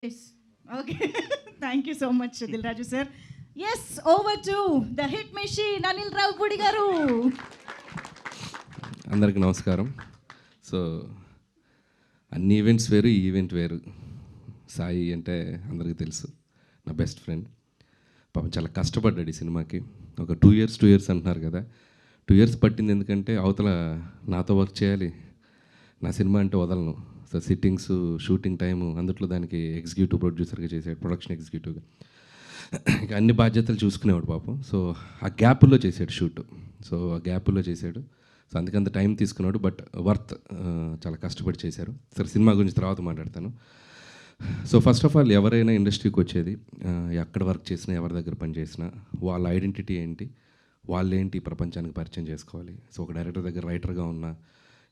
Yes. Okay. Thank you so much, Dil Raju sir. Yes, over to the hit machine, Anil Ravpudi garu. అందరికీ నమస్కారం. So అన్ని events వేరు, ఈ event వేరు. సాయి అంటే అందరికీ తెలుసు, నా బెస్ట్ ఫ్రెండ్. పాపం చాలా కష్టపడ్డాడు ఈ సినిమాకి. ఒక 2 ఇయర్స్ అంటున్నారు కదా, 2 ఇయర్స్ పట్టింది. ఎందుకంటే అవతల నాతో వర్క్ చేయాలి, నా సినిమా అంటే వదలను. సో సిట్టింగ్స్, షూటింగ్ టైము, అందుట్లో దానికి ఎగ్జిక్యూటివ్ ప్రొడ్యూసర్గా చేశాడు, ప్రొడక్షన్ ఎగ్జిక్యూటివ్గా. ఇక అన్ని బాధ్యతలు చూసుకునేవాడు పాపం. సో ఆ గ్యాప్లో చేశాడు షూట్. సో ఆ గ్యాప్లో చేశాడు. సో అందుకంత టైం తీసుకున్నాడు, బట్ వర్త్. చాలా కష్టపడి చేశారు. సరే, సినిమా గురించి తర్వాత మాట్లాడతాను. సో ఫస్ట్ ఆఫ్ ఆల్, ఎవరైనా ఇండస్ట్రీకి వచ్చేది, ఎక్కడ వర్క్ చేసినా, ఎవరి దగ్గర పని చేసినా, వాళ్ళ ఐడెంటిటీ ఏంటి, వాళ్ళేంటి ప్రపంచానికి పరిచయం చేసుకోవాలి. సో ఒక డైరెక్టర్ దగ్గర రైటర్గా ఉన్నా,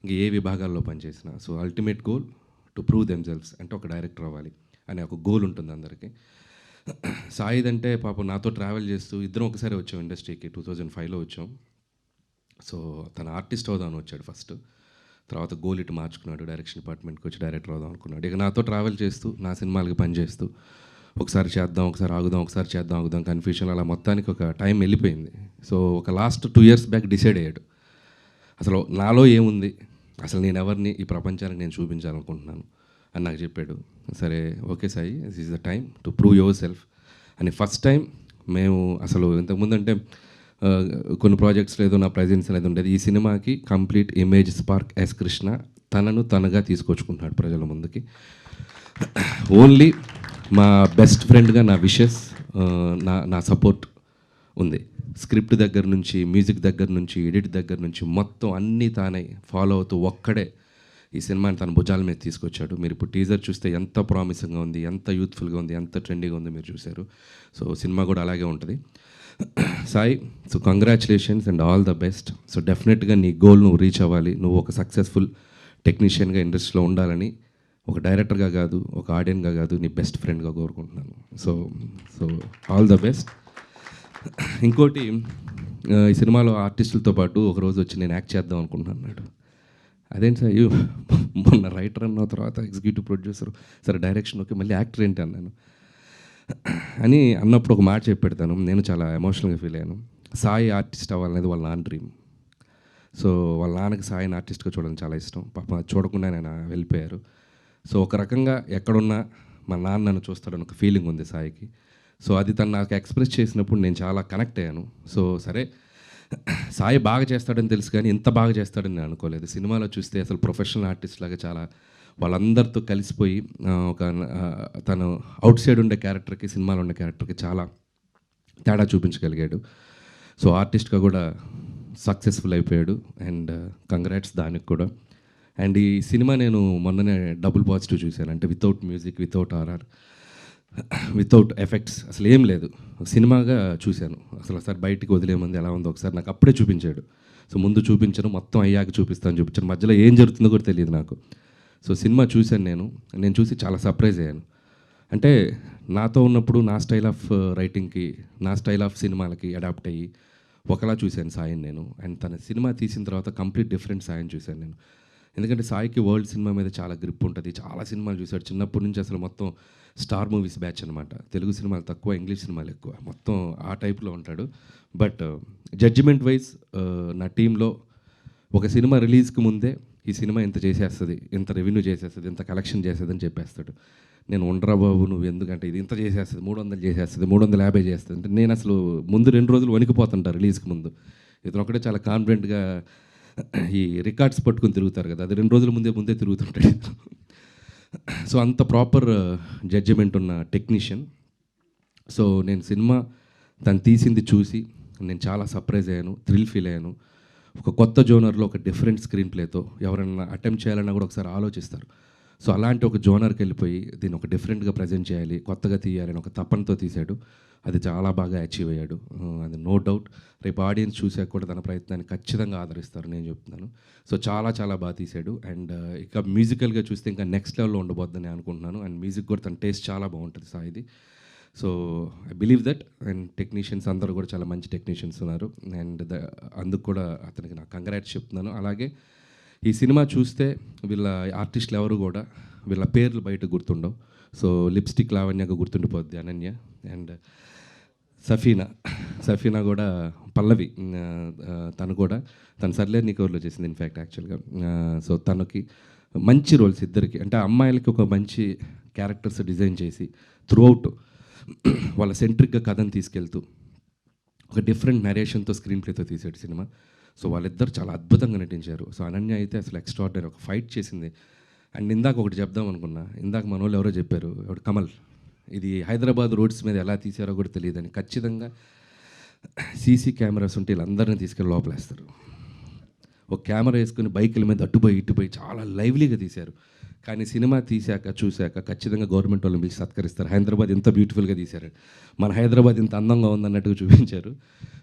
ఇంక ఏ విభాగాల్లో పనిచేసినా, so ultimate goal to prove themselves, అంటే ఒక డైరెక్టర్ అవ్వాలి అనే ఒక గోల్ ఉంటుంది అందరికీ. సాయిదంటే పాపం నాతో ట్రావెల్ చేస్తూ, ఇద్దరం ఒకసారి వచ్చాం ఇండస్ట్రీకి, 2005లో వచ్చాం. సో తన ఆర్టిస్ట్ అవుదామని వచ్చాడు ఫస్ట్. తర్వాత గోల్ ఇటు మార్చుకున్నాడు, డైరెక్షన్ డిపార్ట్మెంట్కి వచ్చి డైరెక్టర్ అవుదాం అనుకున్నాడు. ఇక నాతో ట్రావెల్ చేస్తూ, నా సినిమాలకి పనిచేస్తూ, ఒకసారి చేద్దాం, ఒకసారి ఆగుదాం, ఒకసారి చేద్దాం, ఆగుదాం, కన్ఫ్యూషన్, అలా మొత్తానికి ఒక టైం వెళ్ళిపోయింది. సో ఒక లాస్ట్ 2 ఇయర్స్ బ్యాక్ డిసైడ్ అయ్యాడు, అసలు నాలో ఏముంది, అసలు నేను ఎవరిని ఈ ప్రపంచానికి నేను చూపించాలనుకుంటున్నాను అని నాకు చెప్పాడు. సరే, okay Sai, this is the time to prove your self అని. ఫస్ట్ టైం మేము అసలు ఇంతకుముందు అంటే కొన్ని ప్రాజెక్ట్స్లో ఏదో నా ప్రజెన్స్ అనేది ఉండేది. ఈ సినిమాకి complete image spark S Krishna తనను తనగా తీసుకొచ్చుకుంటున్నాడు ప్రజల ముందుకి. ఓన్లీ మా బెస్ట్ ఫ్రెండ్గా నా విషెస్, నా సపోర్ట్ ఉంది. స్క్రిప్ట్ దగ్గర నుంచి, మ్యూజిక్ దగ్గర నుంచి, ఎడిట్ దగ్గర నుంచి మొత్తం అన్నీ తానే ఫాలో అవుతూ ఒక్కడే ఈ సినిమాని తన భుజాల మీద తీసుకొచ్చాడు. మీరు ఇప్పుడు టీజర్ చూస్తే ఎంత ప్రామిసింగ్గా ఉంది, ఎంత యూత్ఫుల్గా ఉంది, ఎంత ట్రెండీగా ఉంది మీరు చూశారు. సో సినిమా కూడా అలాగే ఉంటుంది. Sai, so congratulations and all the best. So డెఫినెట్గా నీ గోల్ నువ్వు రీచ్ అవ్వాలి. నువ్వు ఒక సక్సెస్ఫుల్ టెక్నీషియన్గా ఇండస్ట్రీలో ఉండాలని, ఒక డైరెక్టర్గా కాదు, ఒక ఆడియన్గా కాదు, నీ బెస్ట్ ఫ్రెండ్గా కోరుకుంటున్నాను. So so all the best. ఇంకోటి, ఈ సినిమాలో ఆర్టిస్టులతో పాటు ఒకరోజు వచ్చి నేను యాక్ట్ చేద్దాం అనుకుంటున్నాను అన్నాడు. అదేంటి సార్, మొన్న రైటర్ అన్న తర్వాత ఎగ్జిక్యూటివ్ ప్రొడ్యూసర్, సరే డైరెక్షన్ ఓకే, మళ్ళీ యాక్టర్ ఏంటి అన్నాను. అని అన్నప్పుడు ఒక మాట చెప్పి పెడతాను, నేను చాలా ఎమోషనల్గా ఫీల్ అయ్యాను. సాయి ఆర్టిస్ట్ అవ్వాలనేది వాళ్ళ నాన్న డ్రీమ్. సో వాళ్ళ నాన్నకి సాయిని ఆర్టిస్ట్గా చూడడం చాలా ఇష్టం. పాప చూడకుండా నేను వెళ్ళిపోయారు. సో ఒక రకంగా ఎక్కడున్నా మా నాన్న నన్ను చూస్తాడని ఒక ఫీలింగ్ ఉంది సాయికి. సో అది తను నాకు ఎక్స్ప్రెస్ చేసినప్పుడు నేను చాలా కనెక్ట్ అయ్యాను. సో సరే, సాయి బాగా చేస్తాడని తెలుసు, కానీ ఇంత బాగా చేస్తాడని నేను అనుకోలేదు. సినిమాలో చూస్తే అసలు ప్రొఫెషనల్ ఆర్టిస్ట్ లాగా చాలా వాళ్ళందరితో కలిసిపోయి, ఒక తను అవుట్ సైడ్ ఉండే క్యారెక్టర్కి, సినిమాలో ఉండే క్యారెక్టర్కి చాలా తేడా చూపించగలిగాడు. సో ఆర్టిస్ట్గా కూడా సక్సెస్ఫుల్ అయిపోయాడు. అండ్ కంగ్రాట్స్ దానికి కూడా. అండ్ ఈ సినిమా నేను మొన్ననే డబుల్ పాజిటివ్ చూశాను. అంటే without music, without RR, without effects, అసలు ఏం లేదు, సినిమాగా చూశాను. అసలు ఒకసారి బయటికి వదిలేమంది ఎలా ఉందో ఒకసారి నాకు అప్పుడే చూపించాడు. సో ముందు చూపించను, మొత్తం అయ్యాక చూపిస్తాను చూపించాను, మధ్యలో ఏం జరుగుతుందో కూడా తెలియదు నాకు. సో సినిమా చూశాను నేను చూసి చాలా సర్ప్రైజ్ అయ్యాను. అంటే నాతో ఉన్నప్పుడు నా స్టైల్ ఆఫ్ రైటింగ్కి, నా స్టైల్ ఆఫ్ సినిమాలకి అడాప్ట్ అయ్యి ఒకలా చూశాను సాయిని నేను. అండ్ తన సినిమా తీసిన తర్వాత కంప్లీట్ డిఫరెంట్ సాయిని చూశాను నేను. ఎందుకంటే సాయికి వరల్డ్ సినిమా మీద చాలా గ్రిప్ ఉంటుంది, చాలా సినిమాలు చూశాడు చిన్నప్పటి నుంచి. అసలు మొత్తం స్టార్ మూవీస్ బ్యాచ్ అనమాట. తెలుగు సినిమాలు తక్కువ, ఇంగ్లీష్ సినిమాలు ఎక్కువ, మొత్తం ఆ టైప్లో ఉంటాడు. బట్ జడ్జిమెంట్ వైజ్ నా టీంలో ఒక సినిమా రిలీజ్కి ముందే ఈ సినిమా ఇంత చేసేస్తుంది, ఇంత రెవెన్యూ చేసేస్తుంది, ఇంత కలెక్షన్ చేస్తుంది అని చెప్పేస్తాడు. నేను ఉండరా బాబు, నువ్వు ఎందుకంటే ఇది ఇంత చేసేస్తుంది, 300 చేసేస్తుంది, 350 చేస్తుంది అంటే నేను అసలు ముందు 2 రోజులు వణికిపోతుంటా రిలీజ్కి ముందు. ఇతను ఒకటే చాలా కాన్ఫిడెంట్గా ఈ రికార్డ్స్ పట్టుకుని తిరుగుతారు కదా, అది 2 రోజుల ముందే తిరుగుతుంటాడు. సో అంత ప్రాపర్ జడ్జిమెంట్ ఉన్న టెక్నీషియన్. సో నేను సినిమా తను తీసింది చూసి నేను చాలా సర్ప్రైజ్ అయ్యాను, థ్రిల్ ఫీల్ అయ్యాను. ఒక కొత్త జోనర్లో ఒక డిఫరెంట్ స్క్రీన్ ప్లేతో ఎవరైనా అటెంప్ట్ చేయాలన్నా కూడా ఒకసారి ఆలోచిస్తారు. సో అలాంటి ఒక జోనర్కి వెళ్ళిపోయి దీన్ని ఒక డిఫరెంట్గా ప్రజెంట్ చేయాలి, కొత్తగా తీయాలని ఒక తపనతో తీశాడు. అది చాలా బాగా అచీవ్ అయ్యాడు, అది నో డౌట్. రేపు ఆడియన్స్ చూసాక కూడా తన ప్రయత్నాన్ని ఖచ్చితంగా ఆదరిస్తారు, నేను చెప్తున్నాను. సో చాలా చాలా బాగా తీశాడు. అండ్ ఇక మ్యూజికల్గా చూస్తే ఇంకా నెక్స్ట్ లెవెల్లో ఉండబోద్దని అనుకుంటున్నాను. అండ్ మ్యూజిక్ కూడా తన టేస్ట్ చాలా బాగుంటుంది సాయిది. So I believe that. And technicians అందరూ కూడా చాలా మంచి టెక్నీషియన్స్ ఉన్నారు. అండ్ అందుకు కూడా అతనికి నాకు కంగ్రాట్స్ చెప్తున్నాను. అలాగే ఈ సినిమా చూస్తే వీళ్ళ ఆర్టిస్టులు ఎవరు కూడా వీళ్ళ పేర్లు బయట గుర్తుండవు. సో లిప్స్టిక్ లావణ్యగా గుర్తుండిపోద్ది అనన్య. అండ్ సఫీనా కూడా పల్లవి, తను కూడా తను సర్లే నీకు ఊర్లో చేసింది ఇన్ఫ్యాక్ట్ యాక్చువల్గా. సో తనకి మంచి రోల్స్ ఇద్దరికి, అంటే అమ్మాయిలకి ఒక మంచి క్యారెక్టర్స్ డిజైన్ చేసి త్రూఅవుట్ వాళ్ళ సెంట్రిక్గా కథను తీసుకెళ్తూ ఒక డిఫరెంట్ నరేషన్తో స్క్రీన్ ప్లేతో తీసాడు సినిమా. సో వాళ్ళిద్దరు చాలా అద్భుతంగా నటించారు. సో అనన్య అయితే అసలు ఎక్స్ట్రాడినరీ ఒక ఫైట్ చేసింది. అండ్ ఇందాక ఒకటి చెప్దాం అనుకున్నా, ఇందాక మన వాళ్ళు ఎవరో చెప్పారు, ఎవడు కమల్, ఇది హైదరాబాద్ రోడ్స్ మీద ఎలా తీసారో కూడా తెలియదని. ఖచ్చితంగా సీసీ కెమెరాస్ ఉంటే వీళ్ళందరినీ తీసుకెళ్ళి లోపలేస్తారు. ఒక కెమెరా వేసుకుని బైకుల మీద అటుపోయి ఇటుపోయి చాలా లైవ్లీగా తీశారు. కానీ సినిమా చూశాక ఖచ్చితంగా గవర్నమెంట్ వాళ్ళని పిలిచి సత్కరిస్తారు. హైదరాబాద్ ఎంత బ్యూటిఫుల్గా తీశారు, మన హైదరాబాద్ ఇంత అందంగా ఉందన్నట్టుగా చూపించారు.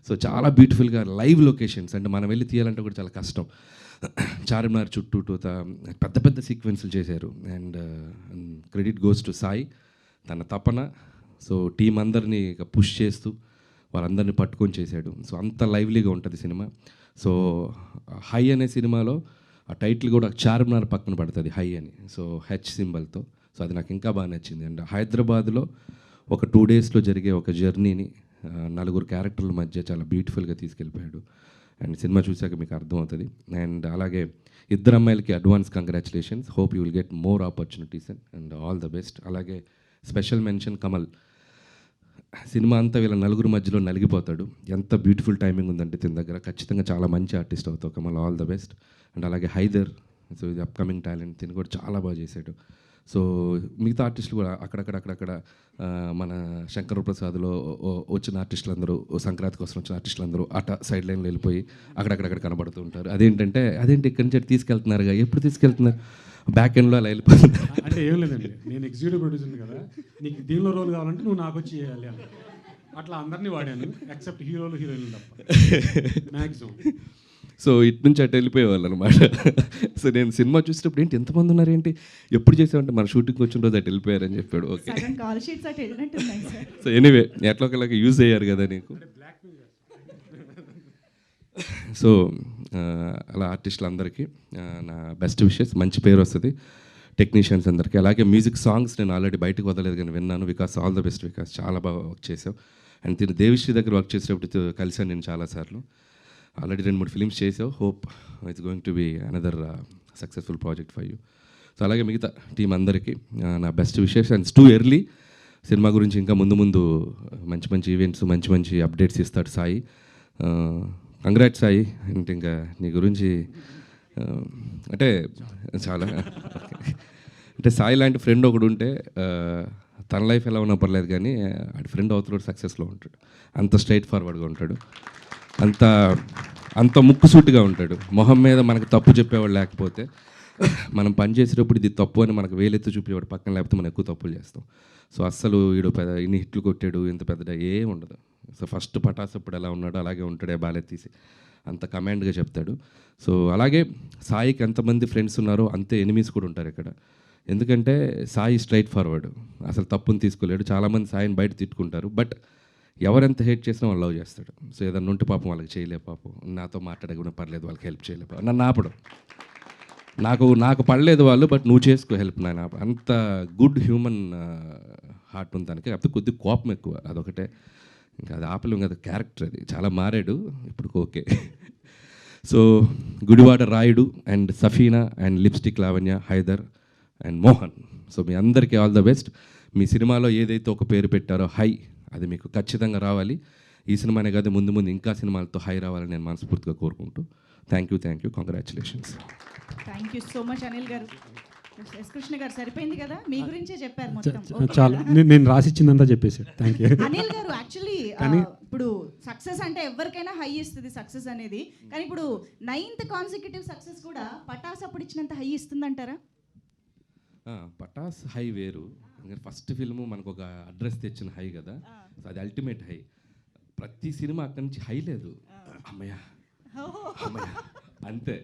సో చాలా బ్యూటిఫుల్గా లైవ్ లొకేషన్స్, అంటే మనం వెళ్ళి తీయాలంటే కూడా చాలా కష్టం. చార్మినార్ చుట్టూత పెద్ద పెద్ద సీక్వెన్సులు చేశారు. And credit goes to Sai, తన తపన. సో టీం అందరినీ పుష్ చేస్తూ వాళ్ళందరినీ పట్టుకొని చేశాడు. సో అంత లైవ్లీగా ఉంటుంది సినిమా. సో హై అనే సినిమాలో ఆ టైటిల్ కూడా చార్మినార్ పక్కన పడుతుంది హై అని, సో హెచ్ సింబల్తో. సో అది నాకు ఇంకా బాగా నచ్చింది. అండ్ హైదరాబాద్లో ఒక 2 డేస్లో జరిగే ఒక జర్నీని 4 క్యారెక్టర్ల మధ్య చాలా బ్యూటిఫుల్గా తీసుకెళ్ళిపోయాడు. అండ్ సినిమా చూశాక మీకు అర్థమవుతుంది. అండ్ అలాగే ఇద్దరు అమ్మాయిలకి advance congratulations, hope you will get more opportunities and all the best. అలాగే స్పెషల్ మెన్షన్ కమల్, సినిమా అంతా వీళ్ళ 4 మధ్యలో నలిగిపోతాడు. ఎంత బ్యూటిఫుల్ టైమింగ్ ఉందంటే తిన దగ్గర, ఖచ్చితంగా చాలా మంచి ఆర్టిస్ట్ అవుతావు Kamal, all the best. And అలాగే హైదర్, సో ఇది అప్కమింగ్ టాలెంట్, తిని కూడా చాలా బాగా చేశాడు. సో మిగతా ఆర్టిస్టులు కూడా అక్కడక్కడ మన శంకర్ ప్రసాద్లో వచ్చిన ఆర్టిస్టులు అందరూ, సంక్రాంతి కోసం వచ్చిన ఆర్టిస్టులు అందరూ అట సైడ్ లైన్లో వెళ్ళిపోయి అక్కడక్కడ కనబడుతూ ఉంటారు. అదేంటి ఇక్కడి నుంచి తీసుకెళ్తున్నారుగా, ఎప్పుడు తీసుకెళ్తున్నారు, బ్యాక్ ఎండ్లో అలా వెళ్ళిపోతుంది. అంటే ఏం లేదండి, నేను ఎగ్జిక్యూటివ్ ప్రొడ్యూసర్ కదా, నీకు దీనిలో రోల్ కావాలంటే నువ్వు నాకు వచ్చి చేయాలి అని అట్లా అందరినీ వాడాను, ఎక్సెప్ట్ హీరోలు హీరోయిన్లు తప్ప మ్యాక్సిమం. సో ఇటు నుంచి అటు వెళ్ళిపోయేవాళ్ళు అనమాట. సో నేను సినిమా చూసేటప్పుడు ఏంటి ఎంతమంది ఉన్నారేంటి, ఎప్పుడు చేసామంటే మన షూటింగ్ వచ్చిన రోజు అటు వెళ్ళిపోయారని చెప్పాడు. ఓకే, సో ఎనీవే ఎట్లా ఒకలాగా యూజ్ అయ్యారు కదా నీకు. సో అలా ఆర్టిస్టులందరికీ నా బెస్ట్ విషెస్, మంచి పేరు వస్తుంది టెక్నీషియన్స్ అందరికీ. అలాగే మ్యూజిక్ సాంగ్స్ నేను ఆల్రెడీ బయటకు వదలేదు కానీ విన్నాను. Vikas all the best Vikas, చాలా బాగా వర్క్ చేసావు. అండ్ తిను దేవిశ్రీ దగ్గర వర్క్ చేసేటప్పుడు కలిసాను నేను చాలాసార్లు. ఆల్రెడీ 2-3 ఫిలిమ్స్ చేసావు. Hope it's going to be another successful project for you. So అలాగే మిగతా టీం అందరికీ నా best wishes. And too early, cinema గురించి ఇంకా ముందు మంచి మంచి ఈవెంట్స్, మంచి అప్డేట్స్ ఇస్తాడు సాయి. కంగ్రాట్స్ సాయి. అంటే ఇంకా నీ గురించి అంటే చాలా అంటే సాయి లాంటి ఫ్రెండ్ ఒకడు ఉంటే తన లైఫ్ ఎలా ఉన్నా పర్లేదు, కానీ ఆడి ఫ్రెండ్ అవతల సక్సెస్లో ఉంటాడు. అంత స్ట్రైట్ ఫార్వర్డ్గా ఉంటాడు, అంత ముక్కుసూటిగా ఉంటాడు. మొహం మీద మనకు తప్పు చెప్పేవాడు లేకపోతే, మనం పని చేసేటప్పుడు ఇది తప్పు అని మనకు వేలెత్తి చూపేవాడు పక్కన, లేకపోతే మనం ఎక్కువ తప్పులు చేస్తాం. సో అస్సలు వీడు ఇన్ని హిట్లు కొట్టాడు, ఇంత పెద్ద ఏం ఉండదు. సో ఫస్ట్ పటాస్ అప్పుడు ఎలా ఉన్నాడో అలాగే ఉంటాడే, బాలెత్తీసి అంత కమాండ్గా చెప్తాడు. సో అలాగే సాయికి ఎంతమంది ఫ్రెండ్స్ ఉన్నారో అంతే ఎనిమీస్ కూడా ఉంటారు ఇక్కడ. ఎందుకంటే సాయి స్ట్రైట్ ఫార్వర్డ్, అసలు తప్పుని తీసుకోలేడు. చాలామంది సాయిని బయట తిట్టుకుంటారు, బట్ ఎవరెంత హేట్ చేసినా వాళ్ళు లవ్ చేస్తాడు. సో ఏదన్నా ఉంటే పాపం వాళ్ళకి చేయలే, పాపం నాతో మాట్లాడకుండా పర్లేదు, వాళ్ళకి హెల్ప్ చేయలే, నన్ను ఆపడం, నాకు పడలేదు వాళ్ళు, బట్ నువ్వు చేసుకో హెల్ప్, నాయన. అంత గుడ్ హ్యూమన్ హార్ట్ ఉంది దానికి. కాకపోతే కొద్దిగా కోపం ఎక్కువ, అదొకటే. ఇంకా అది ఆపలేం కదా, క్యారెక్టర్ అది. చాలా మారాడు ఇప్పుడు, okay. So Gudivada Rayudu and Safina and lipstick Lavanya, Haider and Mohan, so మీ అందరికీ ఆల్ ద బెస్ట్. మీ సినిమాలో ఏదైతే ఒక పేరు పెట్టారో హై, అది మీకు ఖచ్చితంగా రావాలి. ఈ సినిమానే కాదు, ముందు ఇంకా సినిమాలతో హై రావాలని నేను మనస్ఫూర్తిగా కోరుకుంటూ thank you, congratulations. Thank you so much Anil గారు. ఎస్ కృష్ణ గారు సరిపోయింది కదా, మీ గురించే చెప్పారు మొత్తం. చాలా నేను రాసిచ్చిందంతా చెప్పేసాడు. థ్యాంక్ యూ అనిల్ గారు. యాక్చువల్లీ ఇప్పుడు సక్సెస్ అంటే ఎవరికైనా హై ఇస్తుంది సక్సెస్ అనేది, కానీ ఇప్పుడు 9th కాన్సిక్యూటివ్ సక్సెస్ కూడా పటాస్ అప్పుడు ఇచ్చినంత హై ఇస్తుందంటారా? పటాస్ హై వేరు, ఫస్ట్ ఫిల్మ్ మనకు ఒక అడ్రస్ తెచ్చిన హై కదా, సో అది అల్టిమేట్ హై. ప్రతి సినిమా అక్కడి నుంచి హై లేదు, అమ్మయ్య అంతే.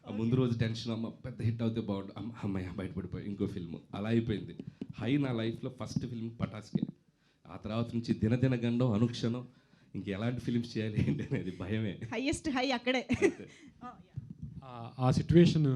ముందు రోజు టెన్షన్, అమ్మ పెద్ద హిట్ అవుతే బాగుండు, అమ్మయ్య బయటపడిపోయి ఇంకో ఫిల్మ్, అలా అయిపోయింది. హై నా లైఫ్లో ఫస్ట్ ఫిల్మ్ పటాస్కే. ఆ తర్వాత నుంచి దినదిన గండం, అనుక్షణం ఇంక ఎలాంటి ఫిల్మ్స్ చేయాలి ఏంటి అనేది భయమే. హైయెస్ట్ హై అక్కడే. ఆ సిచ్యువేషన్